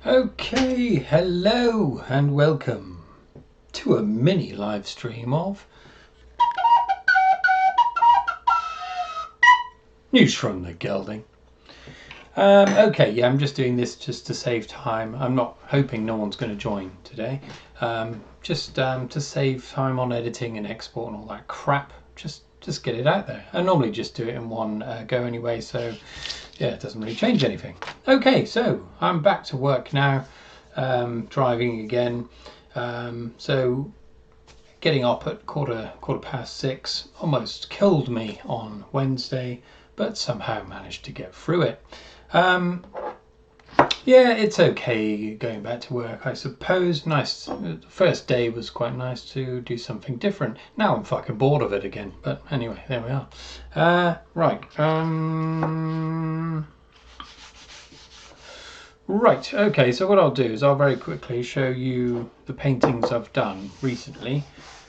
Okay, hello and welcome to a mini live stream of News from the Gelding. Okay, yeah, I'm just doing this just to save time. I'm not hoping no one's going to join today. Just to save time on editing and export and all that crap. Just get it out there. I normally just do it in one go anyway, so yeah, it doesn't really change anything. Okay, so I'm back to work now, driving again. So getting up at quarter past 6 almost killed me on Wednesday, but somehow managed to get through it. Yeah, it's okay going back to work, I suppose. Nice. The first day was quite nice to do something different. Now I'm fucking bored of it again. But anyway, there we are. Right. Right. Okay. So what I'll do is I'll very quickly show you the paintings I've done recently.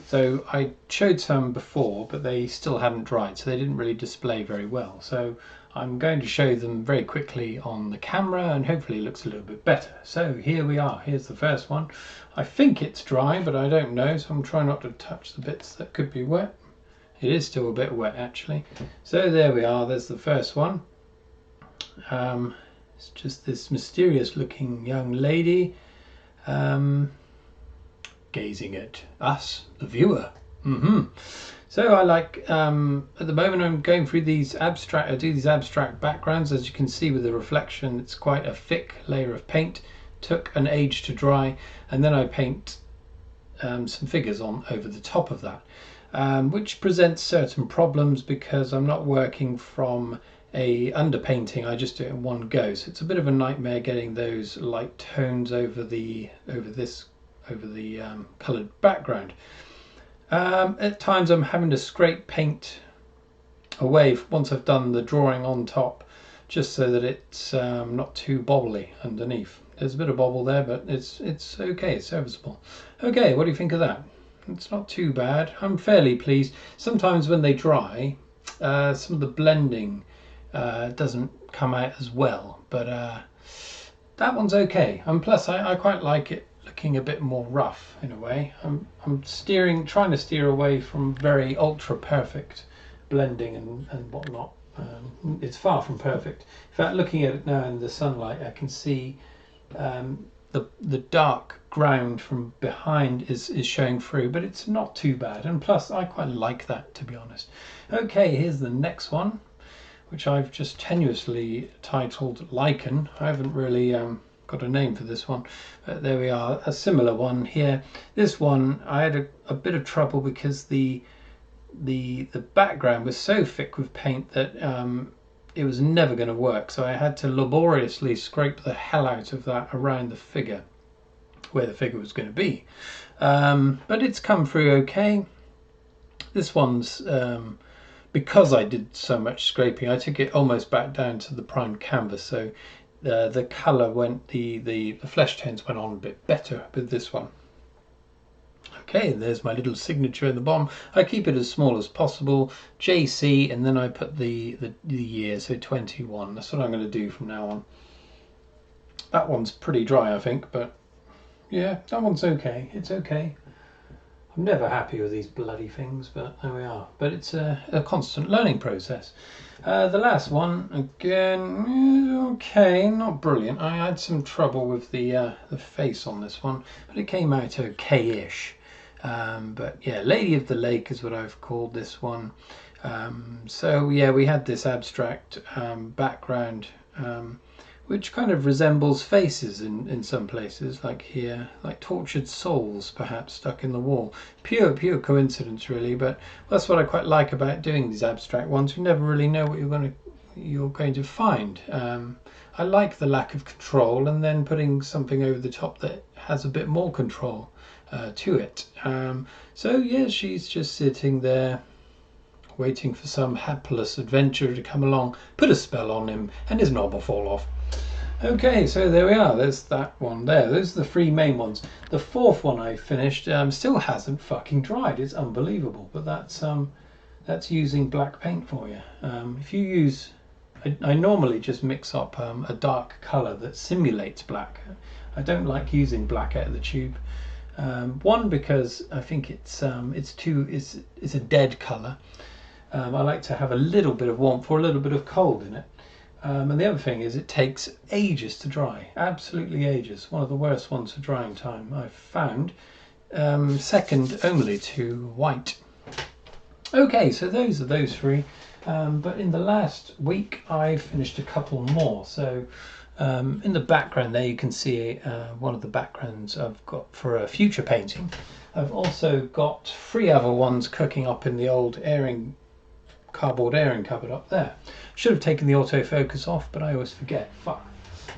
So I showed some before, but they still hadn't dried, so they didn't really display very well. So I'm going to show them very quickly on the camera, and hopefully it looks a little bit better. So here we are. Here's the first one. I think it's dry, but I don't know, so I'm trying not to touch the bits that could be wet. It is still a bit wet, actually. So there we are. There's the first one. It's just this mysterious looking young lady gazing at us, the viewer. So I like, at the moment I'm going through these abstract, I do these abstract backgrounds. As you can see with the reflection, it's quite a thick layer of paint. Took an age to dry, and then I paint some figures on over the top of that, which presents certain problems because I'm not working from a underpainting. I just do it in one go, so it's a bit of a nightmare getting those light tones over the coloured background. At times I'm having to scrape paint away once I've done the drawing on top, just so that it's not too bobbly underneath. There's a bit of bobble there, but it's okay, it's serviceable. Okay, what do you think of that? It's not too bad. I'm fairly pleased. Sometimes when they dry, some of the blending doesn't come out as well, but that one's okay. And plus I quite like it looking a bit more rough in a way. I'm trying to steer away from very ultra perfect blending and whatnot. It's far from perfect. In fact, looking at it now in the sunlight, I can see the dark ground from behind is showing through, but it's not too bad. And plus, I quite like that, to be honest. Okay, here's the next one, which I've just tenuously titled Lichen. I haven't really got a name for this one, but there we are, a similar one here. This one I had a bit of trouble because the background was so thick with paint that it was never going to work, so I had to laboriously scrape the hell out of that around the figure where the figure was going to be, but it's come through okay. This one's because I did so much scraping, I took it almost back down to the primed canvas, so the colour went, the flesh tones went on a bit better with this one. Okay, and there's my little signature in the bottom. I keep it as small as possible, JC, and then I put the year, so 21. That's what I'm going to do from now on. That one's pretty dry, I think, but yeah, that one's okay. It's okay. I'm never happy with these bloody things, but there we are. But it's a constant learning process. The last one, again, okay, not brilliant. I had some trouble with the face on this one, but it came out okay-ish. But yeah, Lady of the Lake is what I've called this one. So yeah, we had this abstract background, which kind of resembles faces in some places, like here, like tortured souls perhaps stuck in the wall. Pure coincidence really, but that's what I quite like about doing these abstract ones. You never really know what you're going to find. I like the lack of control, and then putting something over the top that has a bit more control to it. So yeah, she's just sitting there waiting for some hapless adventurer to come along, put a spell on him, and his knob will fall off. Okay, so there we are. There's that one there. Those are the three main ones. The fourth one I finished still hasn't fucking dried. It's unbelievable, but that's using black paint for you. If you use, I normally just mix up a dark colour that simulates black. I don't like using black out of the tube. One, because I think it's a dead colour. I like to have a little bit of warmth or a little bit of cold in it. And the other thing is it takes ages to dry, absolutely ages. One of the worst ones for drying time I've found, second only to white. Okay, so those are those three. But in the last week I've finished a couple more. So in the background there you can see one of the backgrounds I've got for a future painting. I've also got 3 other ones cooking up in the old cardboard airing cupboard up there. Should have taken the autofocus off, but I always forget. Fuck.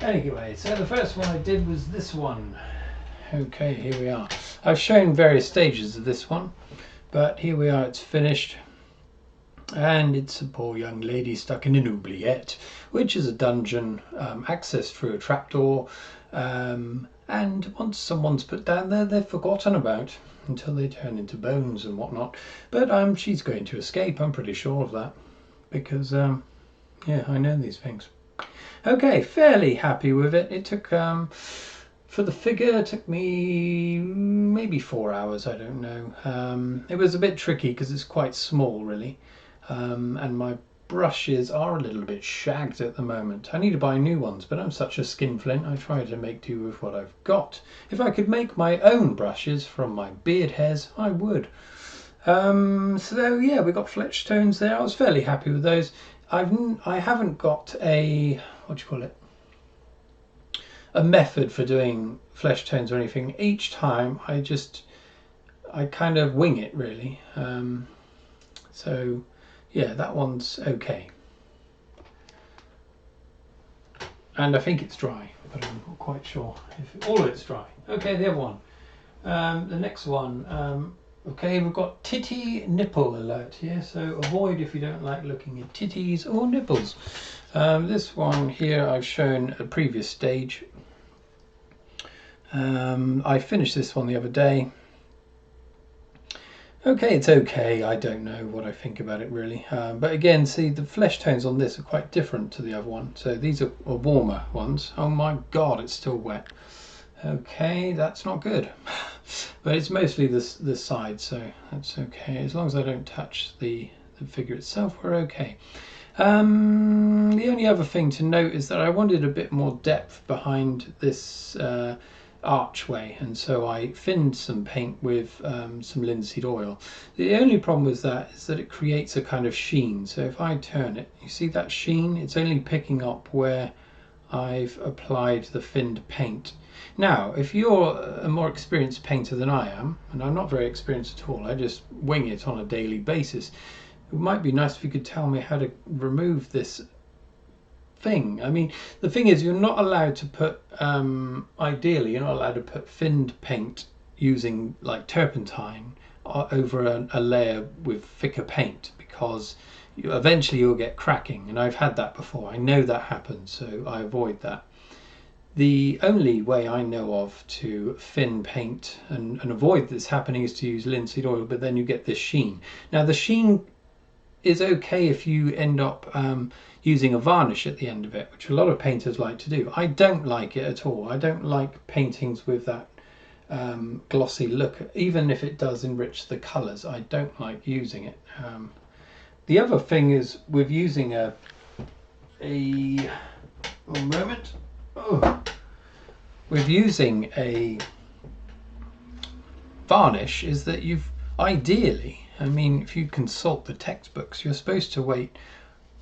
Anyway, so the first one I did was this one. Okay, here we are. I've shown various stages of this one, but here we are, it's finished. And it's a poor young lady stuck in an oubliette, which is a dungeon accessed through a trapdoor. And once someone's put down there, they're forgotten about until they turn into bones and whatnot. But she's going to escape, I'm pretty sure of that, because yeah, I know these things. Okay, fairly happy with it. It took for the figure, it took me maybe 4 hours, I don't know. It was a bit tricky because it's quite small, really, and my brushes are a little bit shagged at the moment. I need to buy new ones, but I'm such a skinflint, I try to make do with what I've got. If I could make my own brushes from my beard hairs, I would. So yeah, we got fletch tones there. I was fairly happy with those. I haven't got a, what do you call it, a method for doing flesh tones or anything. Each time I kind of wing it, really. So yeah, that one's okay. And I think it's dry, but I'm not quite sure if all of it's dry. Okay, the other one. The next one. Okay, we've got titty nipple alert here, so avoid if you don't like looking at titties or nipples. This one here I've shown a previous stage. I finished this one the other day. Okay, it's okay. I don't know what I think about it really. But again, see, the flesh tones on this are quite different to the other one. So these are warmer ones. Oh my god, it's still wet. Okay, that's not good. But it's mostly the side, so that's okay. As long as I don't touch the figure itself, we're okay. The only other thing to note is that I wanted a bit more depth behind this archway, and so I thinned some paint with some linseed oil. The only problem with that is that it creates a kind of sheen. So if I turn it, you see that sheen? It's only picking up where I've applied the thinned paint. Now, if you're a more experienced painter than I am, and I'm not very experienced at all, I just wing it on a daily basis, it might be nice if you could tell me how to remove this thing. I mean, the thing is, you're not allowed to put, ideally, you're not allowed to put thinned paint using like turpentine over a layer with thicker paint, because eventually you'll get cracking, and I've had that before. I know that happens, so I avoid that. The only way I know of to thin paint and avoid this happening is to use linseed oil, but then you get this sheen. Now the sheen is okay if you end up using a varnish at the end of it, which a lot of painters like to do. I don't like it at all. I don't like paintings with that glossy look, even if it does enrich the colours. I don't like using it. The other thing is with using one moment. Oh. With using a varnish is that you've ideally, I mean, if you consult the textbooks, you're supposed to wait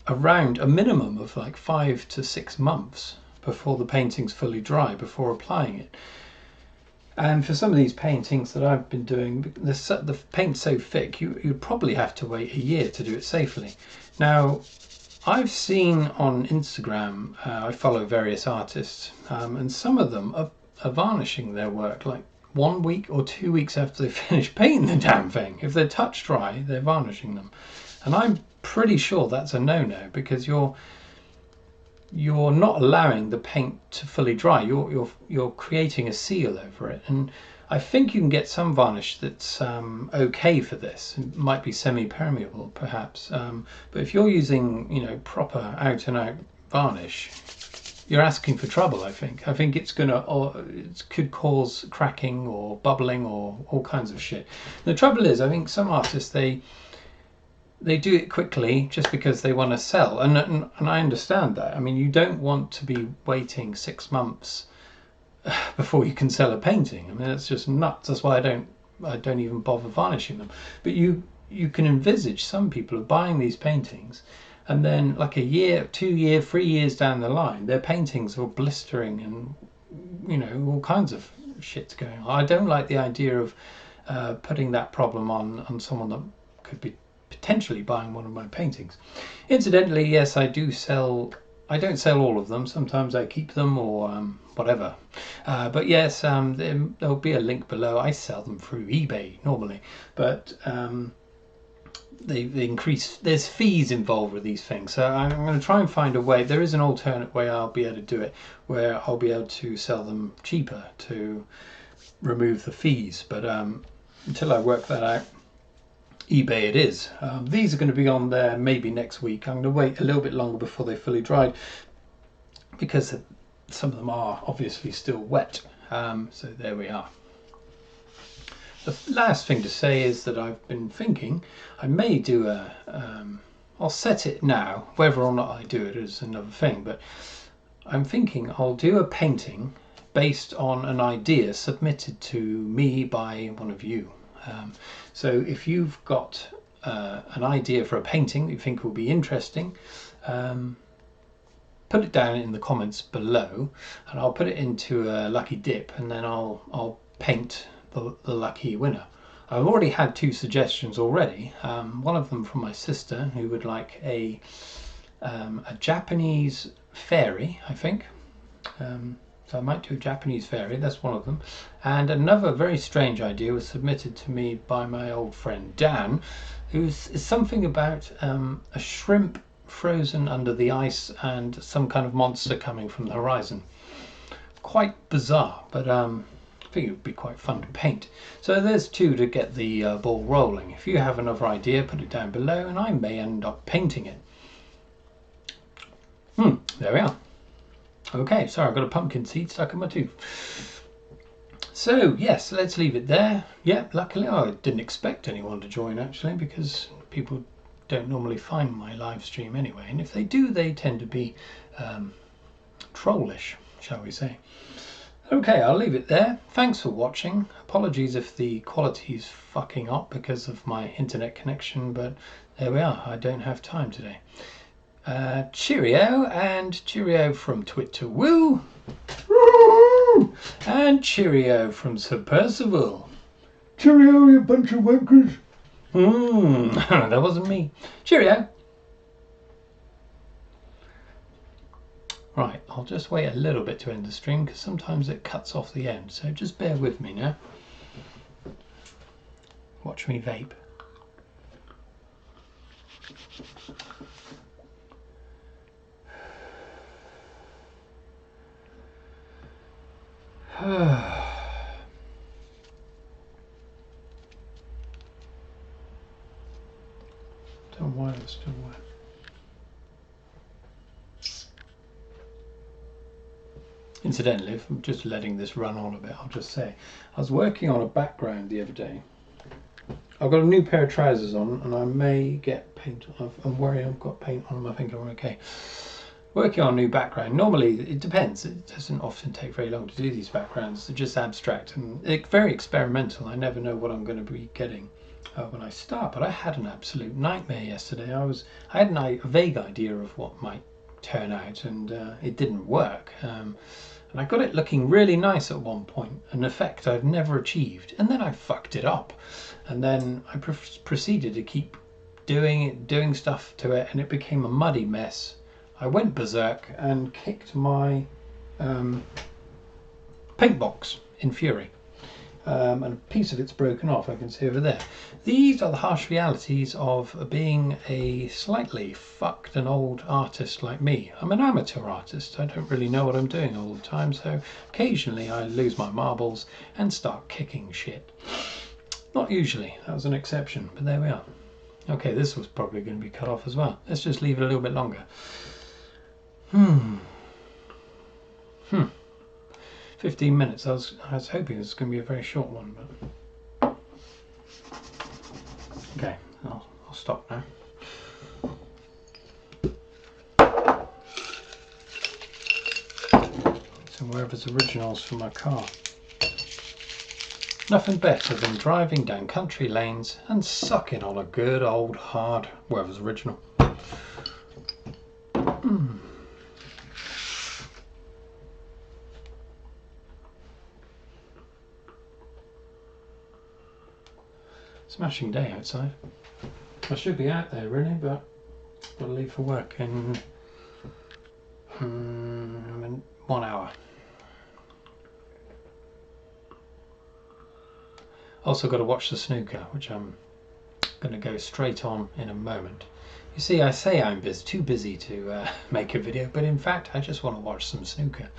around a minimum of like 5 to 6 months before the painting's fully dry before applying it. And for some of these paintings that I've been doing, the paint's so thick, you'd probably have to wait a year to do it safely. Now, I've seen on Instagram, I follow various artists, and some of them are varnishing their work like 1 week or 2 weeks after they finish painting the damn thing. If they're touch dry, they're varnishing them. And I'm pretty sure that's a no-no, because you're not allowing the paint to fully dry. You're creating a seal over it. And I think you can get some varnish that's okay for this. It might be semi-permeable, perhaps. But if you're using, you know, proper out-and-out varnish, you're asking for trouble. I think it's gonna, or it could cause cracking or bubbling or all kinds of shit. The trouble is, I think some artists they do it quickly just because they want to sell, and I understand that. I mean, you don't want to be waiting 6 months before you can sell a painting. I mean, that's just nuts. That's why I don't even bother varnishing them. But you can envisage some people are buying these paintings, and then like a year, 2 year, 3 years down the line, their paintings are blistering and, you know, all kinds of shit's going on. I don't like the idea of putting that problem on someone that could be potentially buying one of my paintings. Incidentally, yes, I don't sell all of them. Sometimes I keep them or whatever. But yes, there'll be a link below. I sell them through eBay normally, but they increase. There's fees involved with these things, so I'm going to try and find a way. There is an alternate way I'll be able to do it, where I'll be able to sell them cheaper to remove the fees. But until I work that out, eBay it is. These are going to be on there maybe next week. I'm going to wait a little bit longer before they're fully dried, because some of them are obviously still wet. So there we are. The last thing to say is that I've been thinking I may do I'll set it now. Whether or not I do it is another thing, but I'm thinking I'll do a painting based on an idea submitted to me by one of you. So if you've got an idea for a painting that you think will be interesting, put it down in the comments below, and I'll put it into a lucky dip, and then I'll paint the lucky winner. I've already had 2 suggestions already. One of them from my sister, who would like a Japanese fairy, I think. So I might do a Japanese fairy, that's one of them. And another very strange idea was submitted to me by my old friend Dan, who's something about a shrimp frozen under the ice and some kind of monster coming from the horizon. Quite bizarre, but I think it would be quite fun to paint. So there's 2 to get the ball rolling. If you have another idea, put it down below and I may end up painting it. There we are. Okay, sorry, I've got a pumpkin seed stuck in my tooth. So yes, let's leave it there. Yeah, luckily I didn't expect anyone to join actually, because people don't normally find my live stream anyway, and if they do, they tend to be trollish, shall we say. Okay, I'll leave it there. Thanks for watching. Apologies if the quality's fucking up because of my internet connection, but there we are. I don't have time today. Cheerio, and cheerio from Twitter Woo, and cheerio from Sir Percival. Cheerio, you bunch of wankers. That wasn't me. Cheerio. Right, I'll just wait a little bit to end the stream because sometimes it cuts off the end, so just bear with me now. Watch me vape. Don't know why it's still wet. Incidentally, if I'm just letting this run on a bit, I'll just say I was working on a background the other day. I've got a new pair of trousers on and I may get paint on. I'm worried I've got paint on them. I think I'm okay. Working on a new background. Normally it depends. It doesn't often take very long to do these backgrounds. They're just abstract and very experimental. I never know what I'm going to be getting when I start. But I had an absolute nightmare yesterday. I had a vague idea of what might turn out, and it didn't work. And I got it looking really nice at one point, an effect I've never achieved, and then I fucked it up. And then I proceeded to keep doing stuff to it, and it became a muddy mess. I went berserk and kicked my paint box in fury. And a piece of it's broken off, I can see over there. These are the harsh realities of being a slightly fucked and old artist like me. I'm an amateur artist. I don't really know what I'm doing all the time, so occasionally I lose my marbles and start kicking shit. Not usually, that was an exception, but there we are. Okay, this was probably going to be cut off as well. Let's just leave it a little bit longer. 15 minutes. I was hoping it was going to be a very short one, but okay, I'll stop now. Some Werther's Originals for my car. Nothing better than driving down country lanes and sucking on a good old hard Werther's Original. Smashing day outside. I should be out there really, but I've got to leave for work in 1 hour. Also got to watch the snooker, which I'm going to go straight on in a moment. You see, I say I'm too busy to make a video, but in fact I just want to watch some snooker.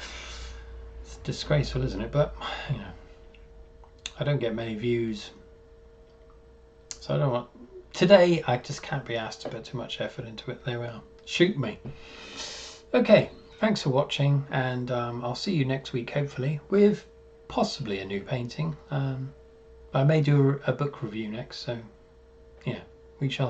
It's disgraceful, isn't it? But you know, I don't get many views, so I don't want. Today I just can't be asked to put too much effort into it. There we are. Shoot me. Okay, thanks for watching, and I'll see you next week, hopefully, with possibly a new painting. I may do a book review next, so yeah, we shall